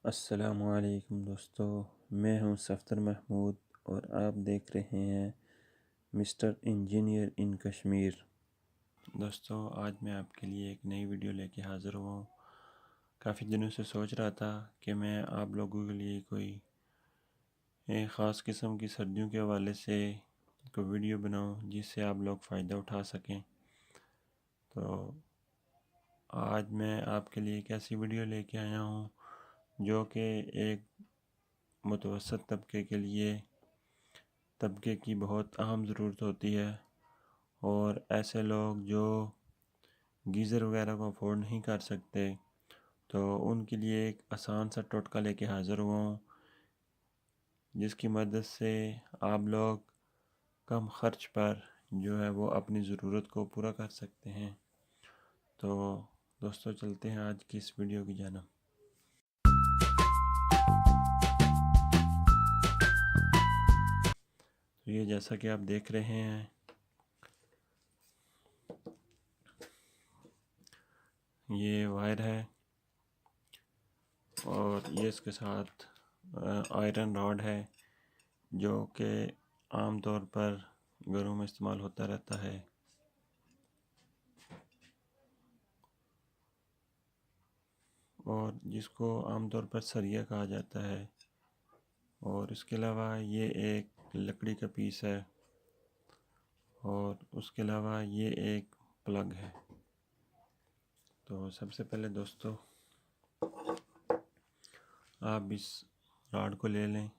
अस्सलामुअलैकुम दोस्तों, मैं हूं सफ़दर महमूद और आप देख रहे हैं मिस्टर इंजीनियर इन कश्मीर। दोस्तों, आज मैं आपके लिए एक नई वीडियो लेके हाज़िर हुआ हूँ। काफ़ी दिनों से सोच रहा था कि मैं आप लोगों के लिए कोई एक ख़ास किस्म की सर्दियों के हवाले से कोई वीडियो बनाऊँ जिससे आप लोग फ़ायदा उठा सकें। तो आज मैं आपके लिए एक ऐसी वीडियो लेके आया हूँ जो कि एक मुतवसत तबके की बहुत अहम ज़रूरत होती है, और ऐसे लोग जो गीज़र वगैरह को अफोर्ड नहीं कर सकते तो उनके लिए एक आसान सा टोटका लेके हाज़िर हुआ हूँ जिसकी मदद से आप लोग कम ख़र्च पर जो है वो अपनी ज़रूरत को पूरा कर सकते हैं। तो दोस्तों, चलते हैं आज की इस वीडियो की जानिब। तो ये जैसा कि आप देख रहे हैं, ये वायर है और ये इसके साथ आयरन रॉड है जो कि आम तौर पर घरों में इस्तेमाल होता रहता है। और जिसको आमतौर पर सरिया कहा जाता है। और इसके अलावा ये एक लकड़ी का पीस है और उसके अलावा ये एक प्लग है। तो सबसे पहले दोस्तों, आप इस राड को ले लें।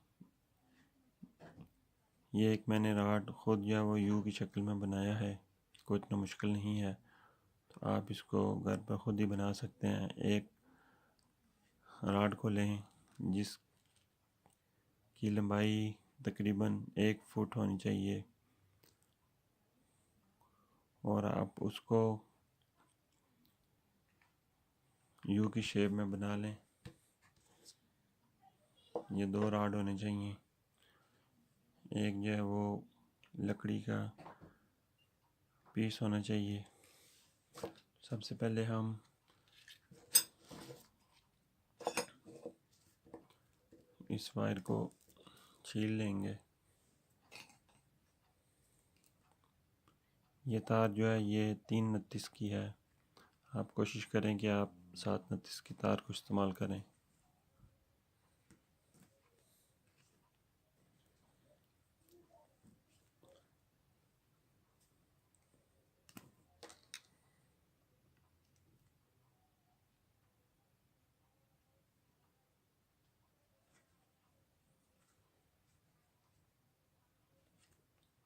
ये एक मैंने राड ख़ुद या वो यू की शक्ल में बनाया है, कोई इतना मुश्किल नहीं है। तो आप इसको घर पर ख़ुद ही बना सकते हैं। एक राड को लें जिसकी लंबाई तकरीबन 1 फुट होनी चाहिए, और आप उसको यू की शेप में बना लें। ये 2 राड होने चाहिए। एक जो है वो लकड़ी का पीस होना चाहिए। सबसे पहले हम इस वायर को छील लेंगे। ये तार जो है ये 3 29 की है। आप कोशिश करें कि आप 7 29 की तार को इस्तेमाल करें।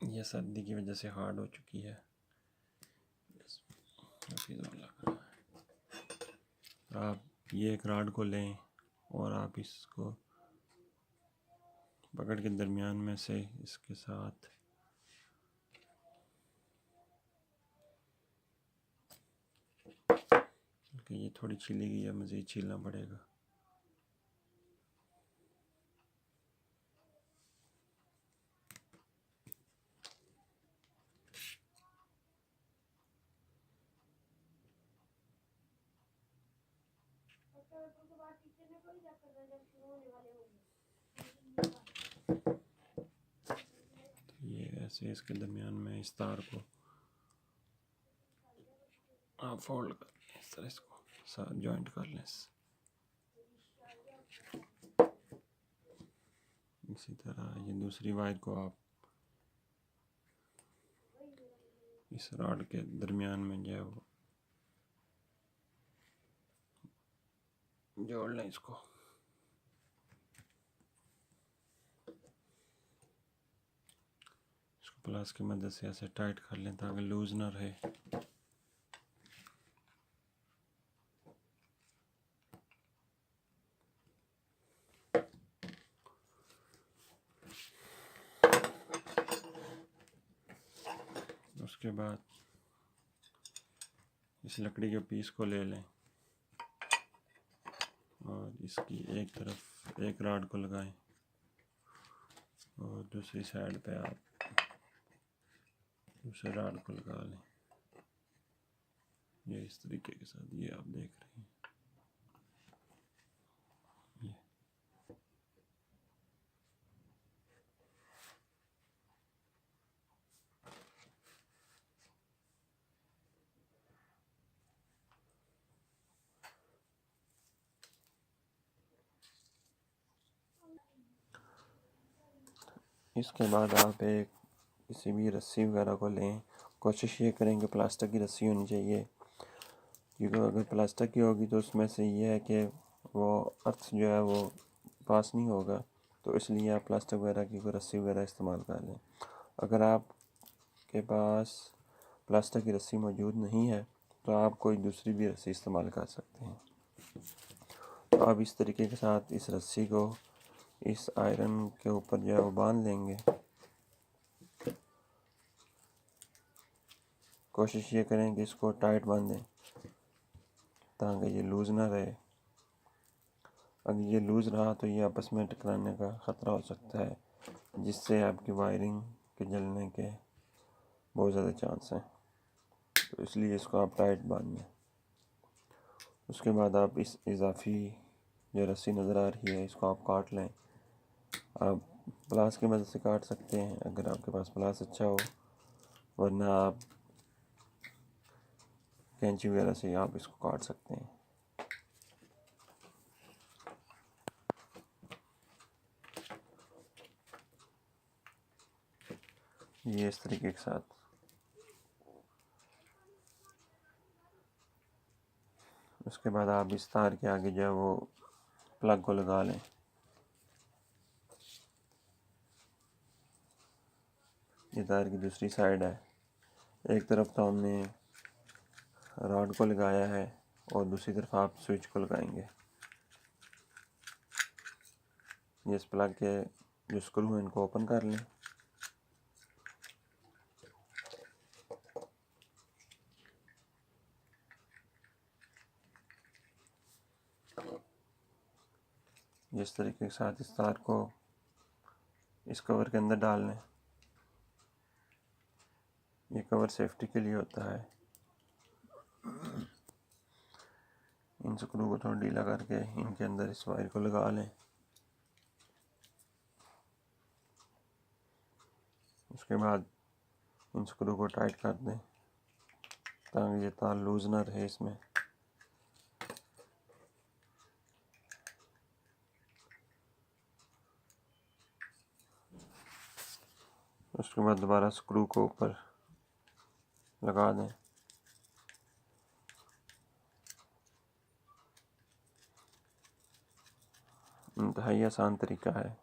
यह सर्दी की वजह से हार्ड हो चुकी है। आप ये एक राड को लें और आप इसको पकड़ के दरमियान में से इसके साथ कि ये थोड़ी छीली गई है, मज़ीद छीलना पड़ेगा। तो ये ऐसे इसके दरमियान में इस तार को आप फोल्ड कर लें, इस तरह इसको साथ जॉइंट कर लें। इसी तरह ये दूसरी वायर को आप इस रॉड के दरमियान में जो है वो जोड़ लें। इसको प्लास की मदद से ऐसे टाइट कर लें ताकि लूज ना रहे। उसके बाद इस लकड़ी के पीस को ले लें और इसकी एक तरफ एक राड को लगाएं और दूसरी साइड पे आप दूसरे राड को लगा लें। ये इस तरीके के साथ ये आप देख रहे हैं। इसके बाद आप एक किसी भी रस्सी वगैरह को लें। कोशिश ये करें कि प्लास्टिक की रस्सी होनी चाहिए, क्योंकि अगर प्लास्टिक की होगी तो उसमें से ये है कि वो अर्थ जो है वो पास नहीं होगा, तो इसलिए आप प्लास्टिक वगैरह की कोई रस्सी वगैरह इस्तेमाल कर लें। अगर आपके पास प्लास्टिक की रस्सी मौजूद नहीं है तो आप कोई दूसरी भी रस्सी इस्तेमाल कर सकते हैं। तो आप इस तरीके के साथ इस रस्सी को इस आयरन के ऊपर जो है वो बांध लेंगे। कोशिश ये करें कि इसको टाइट बांधें ताकि ये लूज़ ना रहे। अगर ये लूज़ रहा तो ये आपस में टकराने का ख़तरा हो सकता है, जिससे आपकी वायरिंग के जलने के बहुत ज़्यादा चांस हैं। तो इसलिए इसको आप टाइट बांध लें। उसके बाद आप इस इजाफी जो रस्सी नज़र आ रही है इसको आप काट लें। आप प्लास की मदद से काट सकते हैं अगर आपके पास प्लास अच्छा हो, वरना आप कैंची वगैरह से आप इसको काट सकते हैं। ये इस तरीके के साथ। उसके बाद आप इस तार के आगे जो है वो प्लग को लगा लें। ये तार की दूसरी साइड है। एक तरफ तो हमने रॉड को लगाया है और दूसरी तरफ आप स्विच को लगाएंगे। ये इस प्लग के जो स्क्रू हैं इनको ओपन कर लें। जिस तरीके के साथ इस तार को इस कवर के अंदर डाल लें। ये कवर सेफ्टी के लिए होता है। इन स्क्रू को थोड़ा ढीला करके इनके अंदर इस वायर को लगा लें। उसके बाद इन स्क्रू को टाइट कर दें ताकि ये तार लूज़ ना रहे इसमें। उसके बाद दोबारा स्क्रू को ऊपर लगा दें। इंतहाई आसान तरीका है।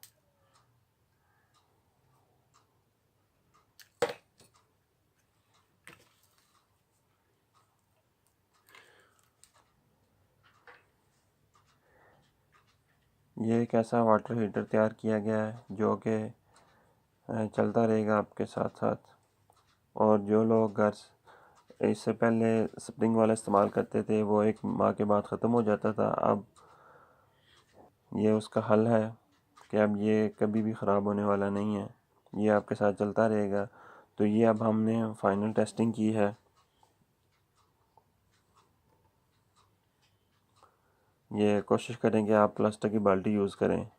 ये एक ऐसा वाटर हीटर तैयार किया गया है जो कि चलता रहेगा आपके साथ साथ। और जो लोग घर इससे पहले स्प्रिंग वाला इस्तेमाल करते थे वो एक माह के बाद ख़त्म हो जाता था, अब ये उसका हल है कि अब ये कभी भी ख़राब होने वाला नहीं है, ये आपके साथ चलता रहेगा। तो ये अब हमने फाइनल टेस्टिंग की है। ये कोशिश करें कि आप प्लास्टिक की बाल्टी यूज़ करें,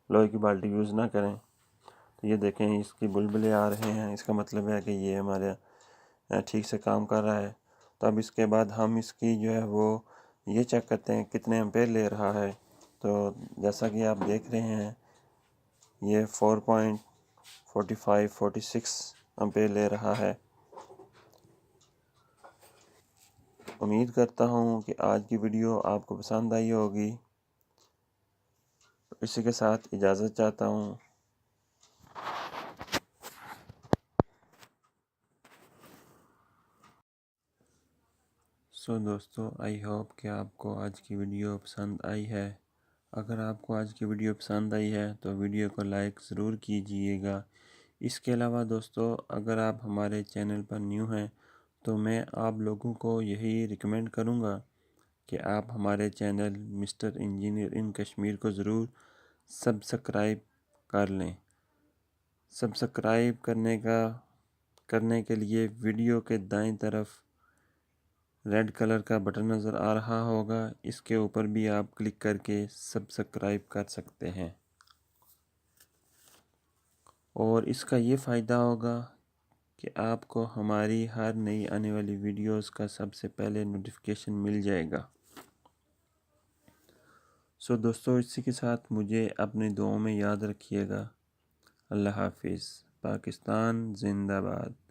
लोहे की बाल्टी यूज़ ना करें। तो ये देखें इसकी बुलबुले आ रहे हैं, इसका मतलब है कि ये हमारे ठीक से काम कर रहा है। तो अब इसके बाद हम इसकी जो है वो ये चेक करते हैं कितने एम्पेयर ले रहा है। तो जैसा कि आप देख रहे हैं ये 4.45-46 एम्पेयर ले रहा है। उम्मीद करता हूँ कि आज की वीडियो आपको पसंद आई होगी। इसी के साथ इजाज़त चाहता हूँ। दोस्तों, आई होप कि आपको आज की वीडियो पसंद आई है। अगर आपको आज की वीडियो पसंद आई है तो वीडियो को लाइक ज़रूर कीजिएगा। इसके अलावा दोस्तों, अगर आप हमारे चैनल पर न्यू हैं तो मैं आप लोगों को यही रिकमेंड करूँगा कि आप हमारे चैनल मिस्टर इंजीनियर इन कश्मीर को ज़रूर सब्सक्राइब कर लें। सब्सक्राइब करने के लिए वीडियो के दाईं तरफ रेड कलर का बटन नज़र आ रहा होगा, इसके ऊपर भी आप क्लिक करके सब्सक्राइब कर सकते हैं। और इसका ये फ़ायदा होगा कि आपको हमारी हर नई आने वाली वीडियोस का सबसे पहले नोटिफिकेशन मिल जाएगा। दोस्तों, इसी के साथ मुझे अपनी दुआओं में याद रखिएगा। अल्लाह हाफिज़। पाकिस्तान जिंदाबाद।